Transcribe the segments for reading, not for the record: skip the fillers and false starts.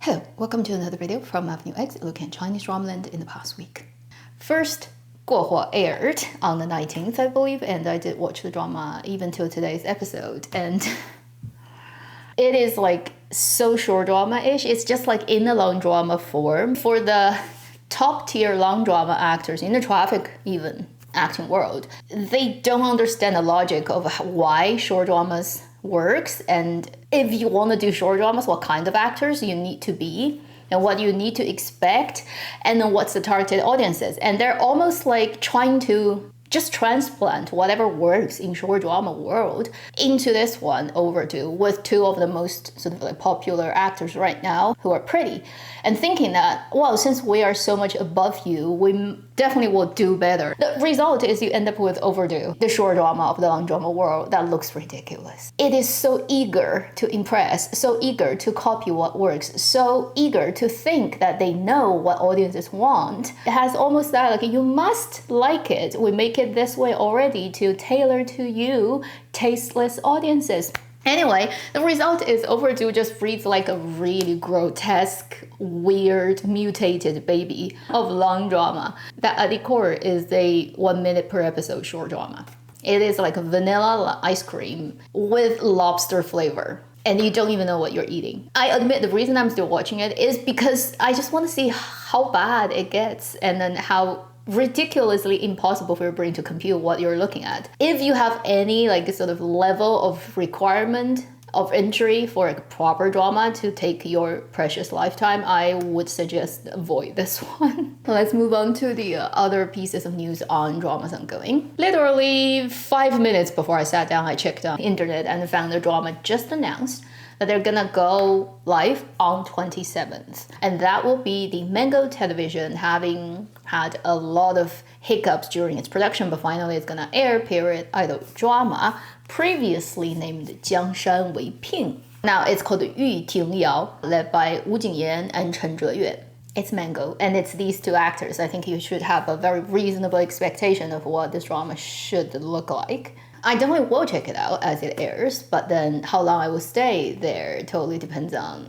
Hello, welcome to another video from Avenue X looking at Chinese drama land in the past week. First, 过火 aired on the 19th, I believe, and I did watch the drama even till today's episode, and it is like so short drama-ish. It's just like in a long drama form. For the top tier long drama actors in the traffic even acting world, they don't understand the logic of why short dramas works, and if you want to do short dramas, what kind of actors you need to be and what you need to expect, and then what's the targeted audiences. And they're almost like trying to just transplant whatever works in short drama world into this one, Overdo, with two of the most sort of like popular actors right now who are pretty, and thinking that, well, since we are so much above you, we definitely will do better. The result is you end up with Overdo, the short drama of the long drama world that looks ridiculous. It is so eager to impress, so eager to copy what works, so eager to think that they know what audiences want. It has almost that like, you must like it. We make it this way already to tailor to you, tasteless audiences. Anyway, the result is Overdo just reads like a really grotesque, weird, mutated baby of long drama that at the core is a 1 minute per episode short drama. It is like a vanilla ice cream with lobster flavor, and you don't even know what you're eating. I admit the reason I'm still watching it is because I just want to see how bad it gets, and then how ridiculously impossible for your brain to compute what you're looking at. If you have any like sort of level of requirement of entry for a proper drama to take your precious lifetime, I would suggest avoid this one. Let's move on to the other pieces of news on dramas ongoing. Literally 5 minutes before I sat down, I checked on the internet and found the drama just announced that they're gonna go live on 27th. And that will be the Mango Television, having had a lot of hiccups during its production, but finally it's gonna air period idol drama, previously named Jiang Shan Wei Ping. Now it's called Ting Yao, led by Wu Jingyan and Chen Zheyuan. It's Mango, and it's these two actors. I think you should have a very reasonable expectation of what this drama should look like. I definitely will check it out as it airs, but then how long I will stay there totally depends on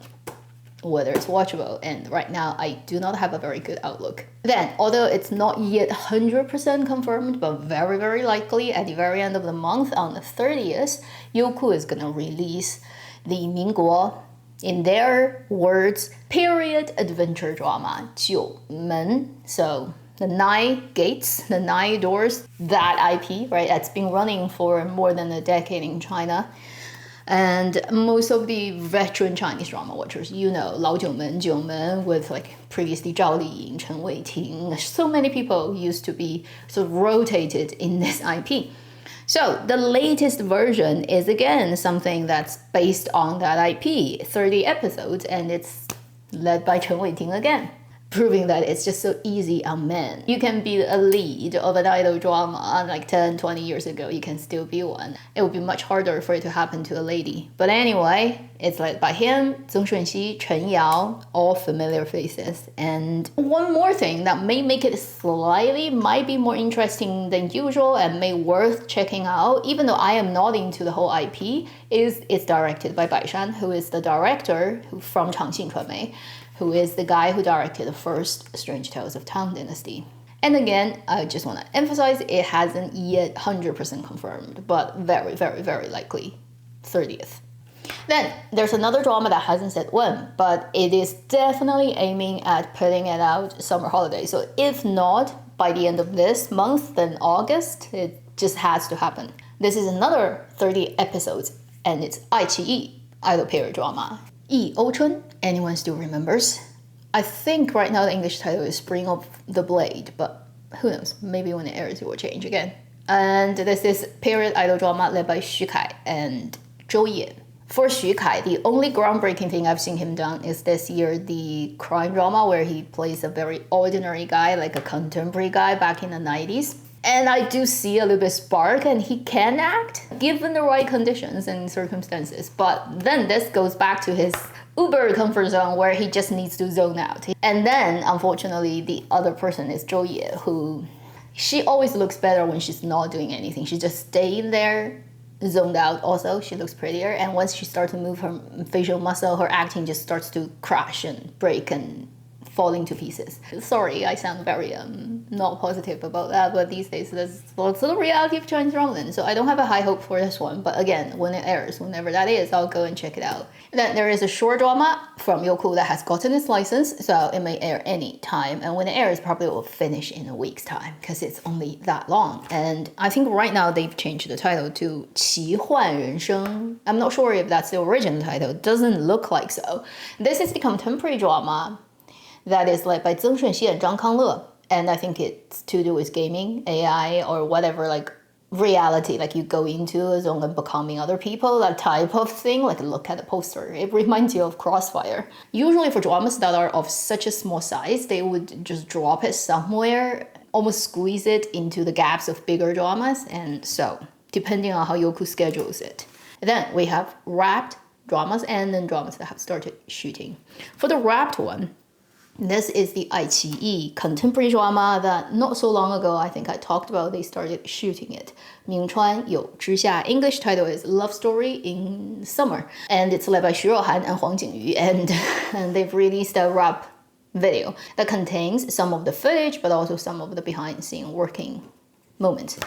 whether it's watchable, and right now I do not have a very good outlook. Then, although it's not yet 100% confirmed, but very, very likely at the very end of the month on the 30th, Youku is gonna release the Mingguo, in their words, period adventure drama, Jiu Men. So the 9 gates, the 9 doors, that IP, right? That's been running for more than a decade in China. And most of the veteran Chinese drama watchers, you know, Jiu Men, with like previously Zhao Liying, Chen Weiting, so many people used to be sort of rotated in this IP. So the latest version is again something that's based on that IP, 30 episodes, and it's led by Chen Weiting again, proving that it's just so easy on men. You can be a lead of an idol drama like 10, 20 years ago, you can still be one. It would be much harder for it to happen to a lady. But anyway, it's led by him, Zhong Shunxi, Ting Yao, all familiar faces. And one more thing that may make it might be more interesting than usual and may worth checking out, even though I am not into the whole IP, is it's directed by Bai Lu, who is the director from Changxing Chuanmei, who is the guy who directed the first Strange Tales of Tang Dynasty. And again, I just want to emphasize it hasn't yet 100% confirmed, but very, very, very likely 30th. Then there's another drama that hasn't said when, but it is definitely aiming at putting it out summer holiday. So if not by the end of this month, then August, it just has to happen. This is another 30 episodes, and it's Aiqi, idol period drama. Yi Chun, anyone still remembers? I think right now the English title is Spring of the Blade, but who knows, maybe when it airs it will change again. And this is period idol drama led by Xu Kai and Zhou Ye. For Xu Kai, the only groundbreaking thing I've seen him done is this year the crime drama where he plays a very ordinary guy, like a contemporary guy back in the 90s. And I do see a little bit spark, and he can act given the right conditions and circumstances. But then this goes back to his uber comfort zone where he just needs to zone out. And then, unfortunately, the other person is Zhou Ye, who she always looks better when she's not doing anything. She's just staying there zoned out also. She looks prettier. And once she starts to move her facial muscle, her acting just starts to crash and break and falling to pieces. Sorry, I sound very not positive about that, but these days that's the reality of Chinese drama. So I don't have a high hope for this one, but again, when it airs, whenever that is, I'll go and check it out. Then there is a short drama from Youku that has gotten its license, so it may air any time, and when it airs, probably will finish in a week's time because it's only that long. And I think right now they've changed the title to 奇幻人生. I'm not sure if that's the original title. It doesn't look like so. This is the contemporary drama that is led by Zeng Shunxi and Zhang Kangle. And I think it's to do with gaming, AI, or whatever, like reality, like you go into a zone and becoming other people, that type of thing. Like look at the poster. It reminds you of Crossfire. Usually for dramas that are of such a small size, they would just drop it somewhere, almost squeeze it into the gaps of bigger dramas. And so, depending on how Youku schedules it. Then we have wrapped dramas and then dramas that have started shooting. For the wrapped one, this is the Aiqi contemporary drama that not so long ago I think I talked about. They started shooting it. 名川有之下. English title is Love Story in Summer. And it's led by Xu Rouhan and Huang Jingyu. And they've released a wrap video that contains some of the footage, but also some of the behind-the-scene working moments.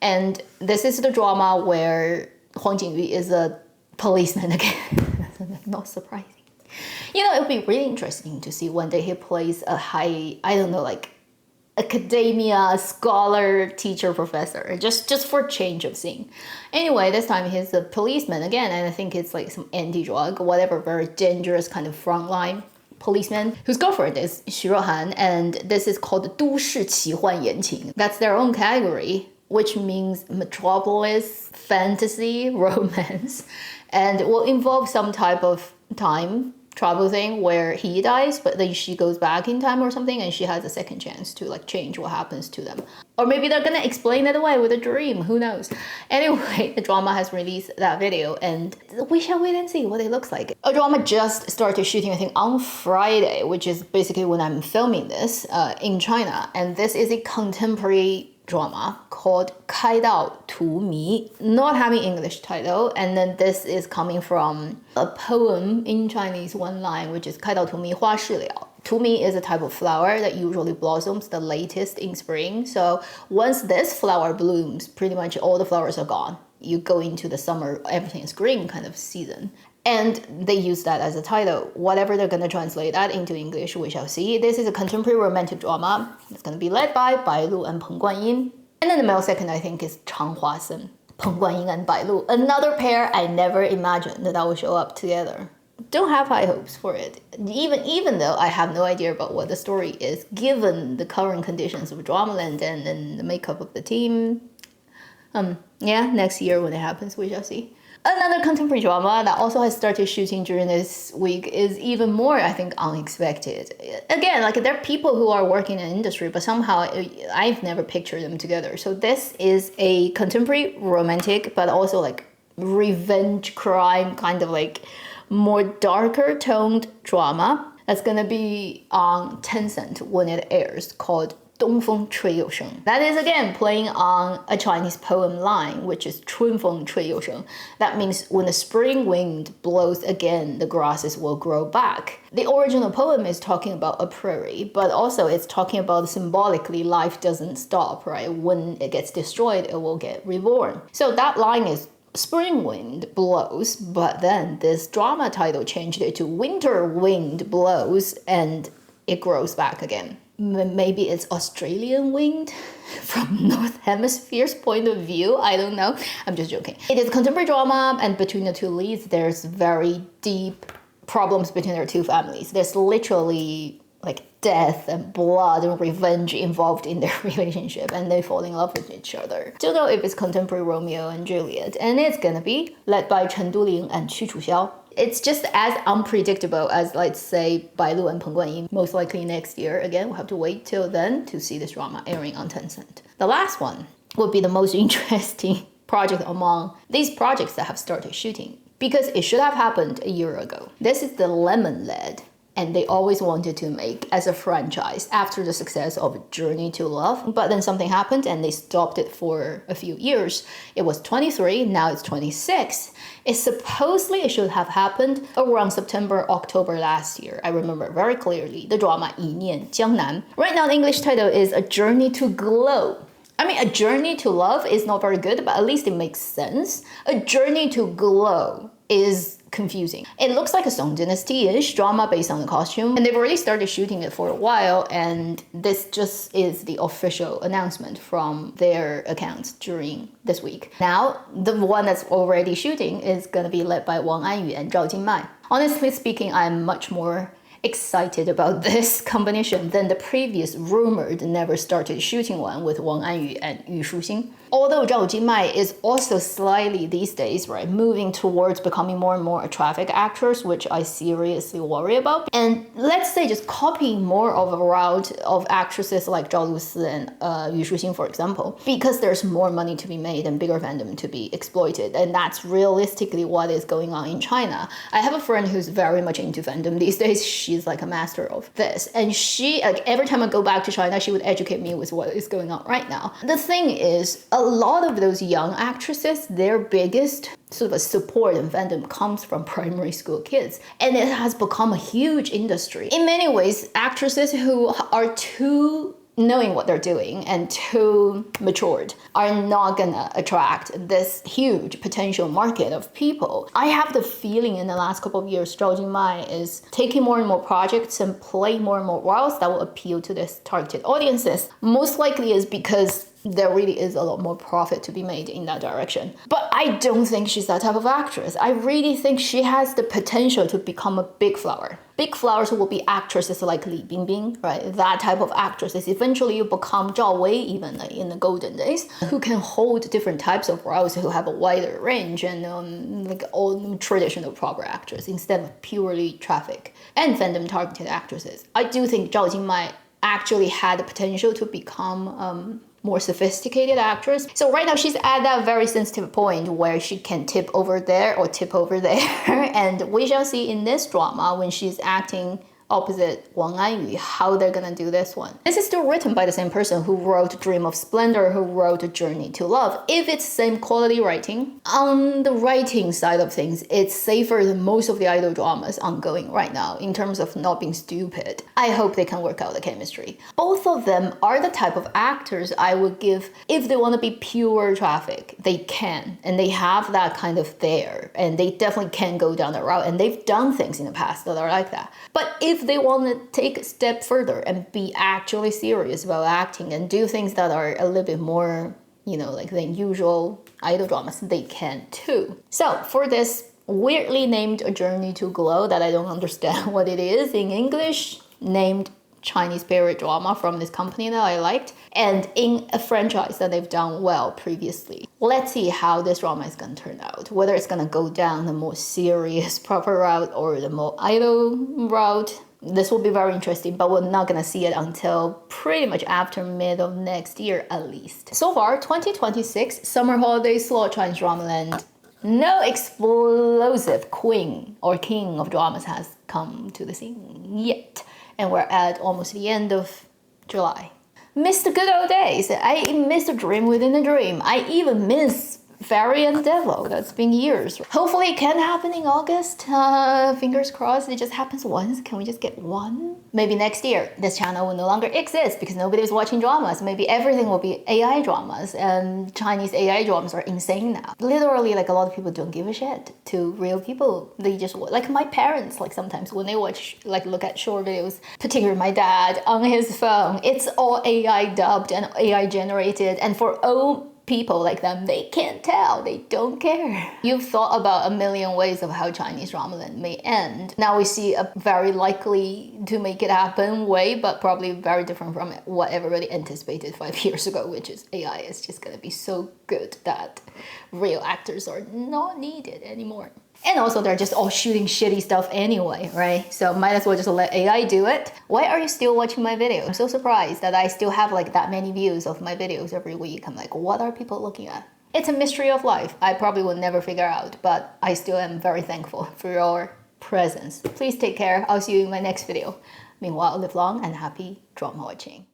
And this is the drama where Huang Jingyu is a policeman again. Not surprising. You know, it would be really interesting to see one day he plays a high, I don't know, like academia, scholar, teacher, professor, just for change of scene. Anyway, this time he's a policeman again, and I think it's like some anti-drug, whatever, very dangerous kind of frontline policeman whose girlfriend is Xu Rouhan, and this is called 都市奇幻言情. That's their own category, which means metropolis, fantasy, romance, and it will involve some type of time travel thing where he dies, but then she goes back in time or something, and she has a second chance to like change what happens to them. Or maybe they're gonna explain it away with a dream, who knows. Anyway, the drama has released that video, and we shall wait and see what it looks like. A drama just started shooting, I think, on Friday, which is basically when I'm filming this, in China, and this is a contemporary drama called Dao Tu Mi, not having English title, and then this is coming from a poem in Chinese, one line, which is 开到 Tu Mi 花事了. Tu Mi is a type of flower that usually blossoms the latest in spring. So once this flower blooms, pretty much all the flowers are gone. You go into the summer, everything is green kind of season. And they use that as a title. Whatever they're going to translate that into English, we shall see. This is a contemporary romantic drama. It's going to be led by Bai Lu and Peng Guanying. And then the male second, I think, is Chang Hua-sen. Peng Guanying and Bai Lu. Another pair I never imagined that will show up together. Don't have high hopes for it. Even though I have no idea about what the story is, given the current conditions of Dramaland and the makeup of the team. Yeah, next year when it happens, we shall see. Another contemporary drama that also has started shooting during this week is even more, I think, unexpected. Again, like there are people who are working in the industry, but somehow I've never pictured them together. So this is a contemporary romantic, but also like revenge crime, kind of like more darker toned drama that's gonna be on Tencent when it airs, called Chui Sheng. That is again playing on a Chinese poem line, which is 春风吹又生. That means when the spring wind blows again, the grasses will grow back. The original poem is talking about a prairie, but also it's talking about symbolically life doesn't stop, right? When it gets destroyed, it will get reborn. So that line is spring wind blows, but then this drama title changed it to winter wind blows and it grows back again. Maybe it's Australian wind from North Hemisphere's point of view. I don't know. I'm just joking. It is contemporary drama, and between the two leads, there's very deep problems between their two families. There's literally like death and blood and revenge involved in their relationship, and they fall in love with each other. Don't know if it's contemporary Romeo and Juliet, and it's gonna be led by Chen Duling and Qu Chuxiao. It's just as unpredictable as, let's say, Bai Lu and Peng Guanying. Most likely next year. Again, we'll have to wait till then to see this drama airing on Tencent. The last one would be the most interesting project among these projects that have started shooting, because it should have happened a year ago. This is the Lemon-led and they always wanted to make as a franchise after the success of Journey to Love. But then something happened and they stopped it for a few years. It was 23, now it's 26. It should have happened around September, October last year. I remember very clearly the drama 一念江南. Right now the English title is A Journey to Glow. I mean, A Journey to Love is not very good, but at least it makes sense. A Journey to Glow is confusing. It looks like a Song Dynasty-ish drama based on the costume, and they've already started shooting it for a while, and this just is the official announcement from their accounts during this week. Now, the one that's already shooting is gonna be led by Wang Anyu and Zhao Jinmai. Honestly speaking, I'm much more excited about this combination than the previous rumored never started shooting one with Wang Anyu and Yu Shuxing. Although Zhao Jinmai is also slightly these days, right, moving towards becoming more and more a traffic actress, which I seriously worry about. And let's say just copying more of a route of actresses like Zhao Lusi and Yu Shuxing, for example, because there's more money to be made and bigger fandom to be exploited. And that's realistically what is going on in China. I have a friend who's very much into fandom these days. She's like a master of this. And she, like, every time I go back to China, she would educate me with what is going on right now. The thing is, a lot of those young actresses, their biggest sort of a support and fandom comes from primary school kids. And it has become a huge industry. In many ways, actresses who are too knowing what they're doing and too matured are not gonna attract this huge potential market of people. I have the feeling in the last couple of years, Zhao Jinmai is taking more and more projects and playing more and more roles that will appeal to this targeted audiences. Most likely is because there really is a lot more profit to be made in that direction. But I don't think she's that type of actress. I really think she has the potential to become a big flower. Big flowers will be actresses like Li Bingbing, right? That type of actresses. Eventually you become Zhao Wei, even like in the golden days, who can hold different types of roles, who have a wider range and like all traditional proper actors instead of purely traffic and fandom targeted actresses. I do think Zhao Jinmai actually had the potential to become more sophisticated actress. So right now she's at that very sensitive point where she can tip over there or tip over there. And we shall see in this drama when she's acting opposite Wang Anyu how they're gonna do this one. This is still written by the same person who wrote Dream of Splendor, who wrote Journey to Love. If it's same quality writing, on the writing side of things, it's safer than most of the idol dramas ongoing right now in terms of not being stupid. I hope they can work out the chemistry. Both of them are the type of actors I would give, if they want to be pure traffic, they can. And they have that kind of there. And they definitely can go down that route. And they've done things in the past that are like that. But if they want to take a step further and be actually serious about acting and do things that are a little bit more, you know, like the usual idol dramas, they can too. So for this weirdly named A Journey to Glow that I don't understand what it is in English, named Chinese period drama from this company that I liked, and in a franchise that they've done well previously. Let's see how this drama is going to turn out, whether it's going to go down the more serious proper route or the more idol route. This will be very interesting, but we're not gonna see it until pretty much after mid of next year at least. So far, 2026 summer holiday slot Chinese drama land. No explosive queen or king of dramas has come to the scene yet. And we're at almost the end of July. Miss the good old days. I miss a dream within a dream. I even miss Fairy and the Devil. That's been years. Hopefully it can happen in August. Fingers crossed it just happens once. Can we just get one? Maybe next year this channel will no longer exist because nobody's watching dramas. Maybe everything will be AI dramas, and Chinese AI dramas are insane now. Literally, like, a lot of people don't give a shit to real people. They just, like my parents, like sometimes when they watch, like look at short videos, particularly my dad on his phone, it's all AI dubbed and AI generated, and for old people like them, they can't tell, they don't care. You've thought about a million ways of how Chinese drama land may end. Now we see a very likely to make it happen way, but probably very different from what everybody anticipated 5 years ago, which is AI is just gonna be so good that real actors are not needed anymore. And also they're just all shooting shitty stuff anyway, right? So might as well just let AI do it. Why are you still watching my video? I'm so surprised that I still have like that many views of my videos every week. I'm like, what are people looking at? It's a mystery of life. I probably will never figure out, but I still am very thankful for your presence. Please take care. I'll see you in my next video. Meanwhile, live long and happy drama watching.